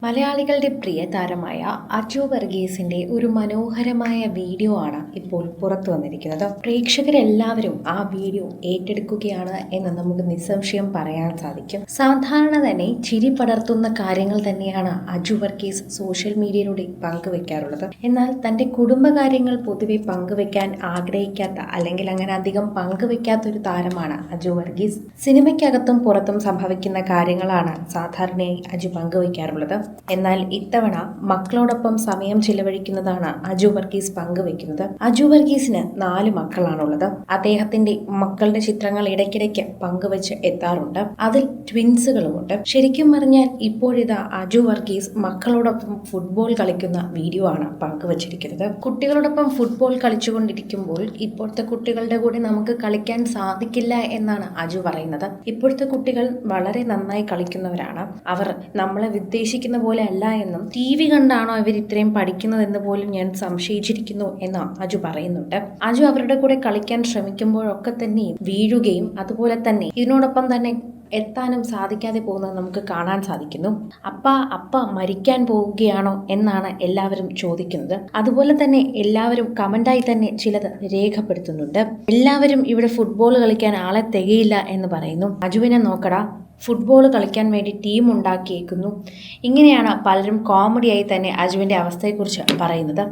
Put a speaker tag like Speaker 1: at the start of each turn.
Speaker 1: മലയാളികളുടെ പ്രിയ താരമായ അജു വർഗീസിന്റെ ഒരു മനോഹരമായ വീഡിയോ ആണ് ഇപ്പോൾ പുറത്തു വന്നിരിക്കുന്നത്. പ്രേക്ഷകരെല്ലാവരും ആ വീഡിയോ ഏറ്റെടുക്കുകയാണ് എന്ന് നമുക്ക് നിസ്സംശയം പറയാൻ സാധിക്കും. സാധാരണ തന്നെ ചിരി പടർത്തുന്ന കാര്യങ്ങൾ തന്നെയാണ് അജു വർഗീസ് സോഷ്യൽ മീഡിയയിലൂടെ പങ്കുവെക്കാറുള്ളത്. എന്നാൽ തന്റെ കുടുംബകാര്യങ്ങൾ പൊതുവെ പങ്കുവെക്കാൻ ആഗ്രഹിക്കാത്ത അല്ലെങ്കിൽ അങ്ങനെ അധികം പങ്കുവെക്കാത്ത ഒരു താരമാണ് അജു വർഗീസ്. സിനിമയ്ക്കകത്തും പുറത്തും സംഭവിക്കുന്ന കാര്യങ്ങളാണ് സാധാരണയായി അജു പങ്കുവെക്കാറുള്ളത്. എന്നാൽ ഇത്തവണ മക്കളോടൊപ്പം സമയം ചിലവഴിക്കുന്നതാണ് അജു വർഗീസ് പങ്കുവെക്കുന്നത്. അജു വർഗീസിന് 4 മക്കളാണുള്ളത്. അദ്ദേഹത്തിന്റെ മക്കളുടെ ചിത്രങ്ങൾ ഇടയ്ക്കിടയ്ക്ക് പങ്കുവെച്ച് എത്താറുണ്ട്. അതിൽ ട്വിൻസുകളുമുണ്ട്. ശരിക്കും പറഞ്ഞാൽ ഇപ്പോഴിതാ അജു വർഗീസ് മക്കളോടൊപ്പം ഫുട്ബോൾ കളിക്കുന്ന വീഡിയോ ആണ് പങ്കുവച്ചിരിക്കുന്നത്. കുട്ടികളോടൊപ്പം ഫുട്ബോൾ കളിച്ചുകൊണ്ടിരിക്കുമ്പോൾ ഇപ്പോഴത്തെ കുട്ടികളുടെ കൂടെ നമുക്ക് കളിക്കാൻ സാധിക്കില്ല എന്നാണ് അജു പറയുന്നത്. ഇപ്പോഴത്തെ കുട്ടികൾ വളരെ നന്നായി കളിക്കുന്നവരാണ്. അവർ നമ്മളെ വിദ്വേഷിക്കുന്ന പോലെ അല്ല എന്നും TV കണ്ടാണോ ഇവർ ഇത്രയും പഠിക്കുന്നതെന്ന് പോലും ഞാൻ സംശയിച്ചിരിക്കുന്നു എന്ന് അജു പറയുന്നുണ്ട്. അജു അവരുടെ കൂടെ കളിക്കാൻ ശ്രമിക്കുമ്പോഴൊക്കെ തന്നെ വീഴുകയും അതുപോലെ തന്നെ ഇതിനോടൊപ്പം തന്നെ എത്താനും സാധിക്കാതെ പോകുന്നത് നമുക്ക് കാണാൻ സാധിക്കുന്നു. അപ്പ മരിക്കാൻ പോവുകയാണോ എന്നാണ് എല്ലാവരും ചോദിക്കുന്നത്. അതുപോലെ തന്നെ എല്ലാവരും കമന്റായി തന്നെ ചിലത് രേഖപ്പെടുത്തുന്നുണ്ട്. എല്ലാവരും ഇവിടെ ഫുട്ബോൾ കളിക്കാൻ ആളെ തികയില്ല എന്ന് പറയുന്നു. അജുവിനെ നോക്കടാ, ഫുട്ബോൾ കളിക്കാൻ വേണ്ടി ടീം ഉണ്ടാക്കിയേക്കുന്നു. ഇങ്ങനെയാണ് പലരും കോമഡിയായി തന്നെ അജുവിൻ്റെ അവസ്ഥയെക്കുറിച്ച് പറയുന്നത്.